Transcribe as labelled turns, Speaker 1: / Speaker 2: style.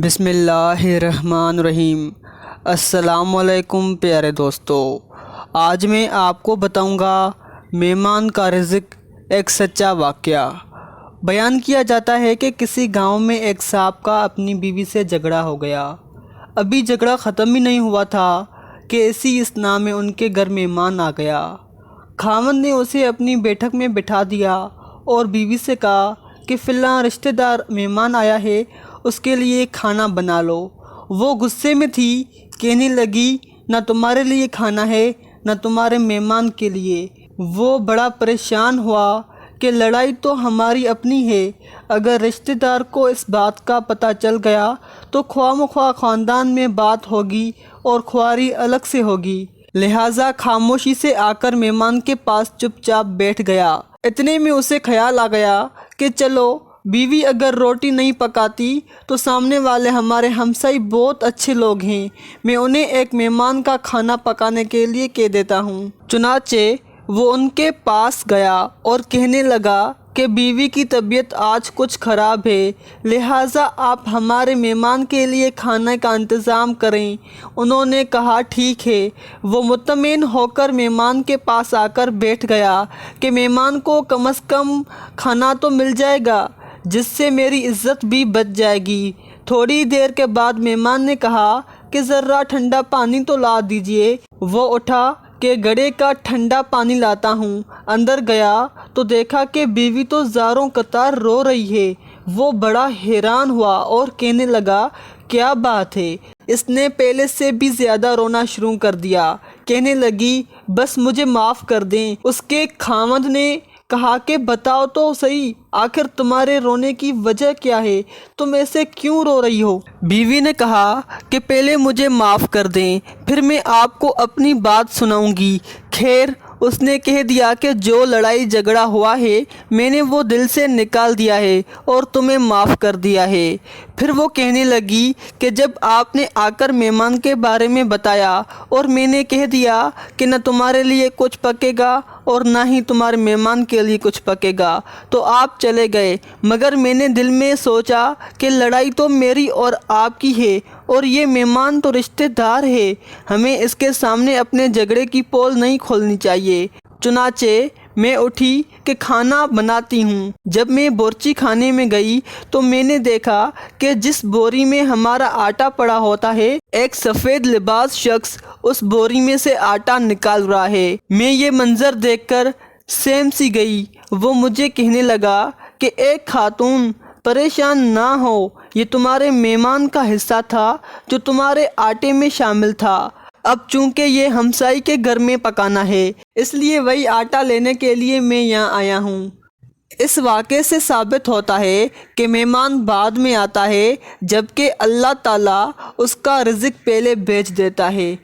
Speaker 1: بسم اللہ الرحمن الرحیم۔ السلام علیکم پیارے دوستو، آج میں آپ کو بتاؤں گا مہمان کا رزق، ایک سچا واقعہ۔ بیان کیا جاتا ہے کہ کسی گاؤں میں ایک صاحب کا اپنی بیوی سے جھگڑا ہو گیا۔ ابھی جھگڑا ختم ہی نہیں ہوا تھا کہ اسی اثناء میں ان کے گھر مہمان آ گیا۔ خاوند نے اسے اپنی بیٹھک میں بٹھا دیا اور بیوی سے کہا کہ فلاں رشتہ دار مہمان آیا ہے، اس کے لیے کھانا بنا لو۔ وہ غصے میں تھی، کہنے لگی نہ تمہارے لیے کھانا ہے نہ تمہارے مہمان کے لیے۔ وہ بڑا پریشان ہوا کہ لڑائی تو ہماری اپنی ہے، اگر رشتہ دار کو اس بات کا پتہ چل گیا تو خواہ مخواہ خاندان میں بات ہوگی اور کھواری الگ سے ہوگی۔ لہٰذا خاموشی سے آ کر مہمان کے پاس چپ چاپ بیٹھ گیا۔ اتنے میں اسے خیال آ گیا کہ چلو، بیوی اگر روٹی نہیں پکاتی تو سامنے والے ہمارے ہمسائے بہت اچھے لوگ ہیں، میں انہیں ایک مہمان کا کھانا پکانے کے لیے کہہ دیتا ہوں۔ چنانچہ وہ ان کے پاس گیا اور کہنے لگا کہ بیوی کی طبیعت آج کچھ خراب ہے، لہٰذا آپ ہمارے مہمان کے لیے کھانے کا انتظام کریں۔ انہوں نے کہا ٹھیک ہے۔ وہ مطمئن ہو کر مہمان کے پاس آ کر بیٹھ گیا کہ مہمان کو کم از کم کھانا تو مل جائے گا، جس سے میری عزت بھی بچ جائے گی۔ تھوڑی دیر کے بعد مہمان نے کہا کہ ذرا ٹھنڈا پانی تو لا دیجیے۔ وہ اٹھا کہ گھڑے کا ٹھنڈا پانی لاتا ہوں۔ اندر گیا تو دیکھا کہ بیوی تو زاروں قطار رو رہی ہے۔ وہ بڑا حیران ہوا اور کہنے لگا کیا بات ہے؟ اس نے پہلے سے بھی زیادہ رونا شروع کر دیا۔ کہنے لگی بس مجھے معاف کر دیں۔ اس کے خاوند نے کہا کہ بتاؤ تو صحیح، آخر تمہارے رونے کی وجہ کیا ہے؟ تم ایسے کیوں رو رہی ہو؟ بیوی نے کہا کہ پہلے مجھے معاف کر دیں، پھر میں آپ کو اپنی بات سناؤں گی۔ خیر، اس نے کہہ دیا کہ جو لڑائی جھگڑا ہوا ہے میں نے وہ دل سے نکال دیا ہے اور تمہیں معاف کر دیا ہے۔ پھر وہ کہنے لگی کہ جب آپ نے آ کر مہمان کے بارے میں بتایا اور میں نے کہہ دیا کہ نہ تمہارے لیے کچھ پکے گا اور نہ ہی تمہارے مہمان کے لیے کچھ پکے گا تو آپ چلے گئے، مگر میں نے دل میں سوچا کہ لڑائی تو میری اور آپ کی ہے اور یہ مہمان تو رشتہ دار ہے، ہمیں اس کے سامنے اپنے جھگڑے کی پول نہیں کھولنی چاہیے۔ چنانچہ میں اٹھی کہ کھانا بناتی ہوں۔ جب میں بورچی خانے میں گئی تو میں نے دیکھا کہ جس بوری میں ہمارا آٹا پڑا ہوتا ہے، ایک سفید لباس شخص اس بوری میں سے آٹا نکال رہا ہے۔ میں یہ منظر دیکھ کر سہم سی گئی۔ وہ مجھے کہنے لگا کہ ایک خاتون، پریشان نہ ہو، یہ تمہارے مہمان کا حصہ تھا جو تمہارے آٹے میں شامل تھا۔ اب چونکہ یہ ہمسائی کے گھر میں پکانا ہے، اس لیے وہی آٹا لینے کے لیے میں یہاں آیا ہوں۔ اس واقعے سے ثابت ہوتا ہے کہ مہمان بعد میں آتا ہے، جبکہ اللہ تعالیٰ اس کا رزق پہلے بھیج دیتا ہے۔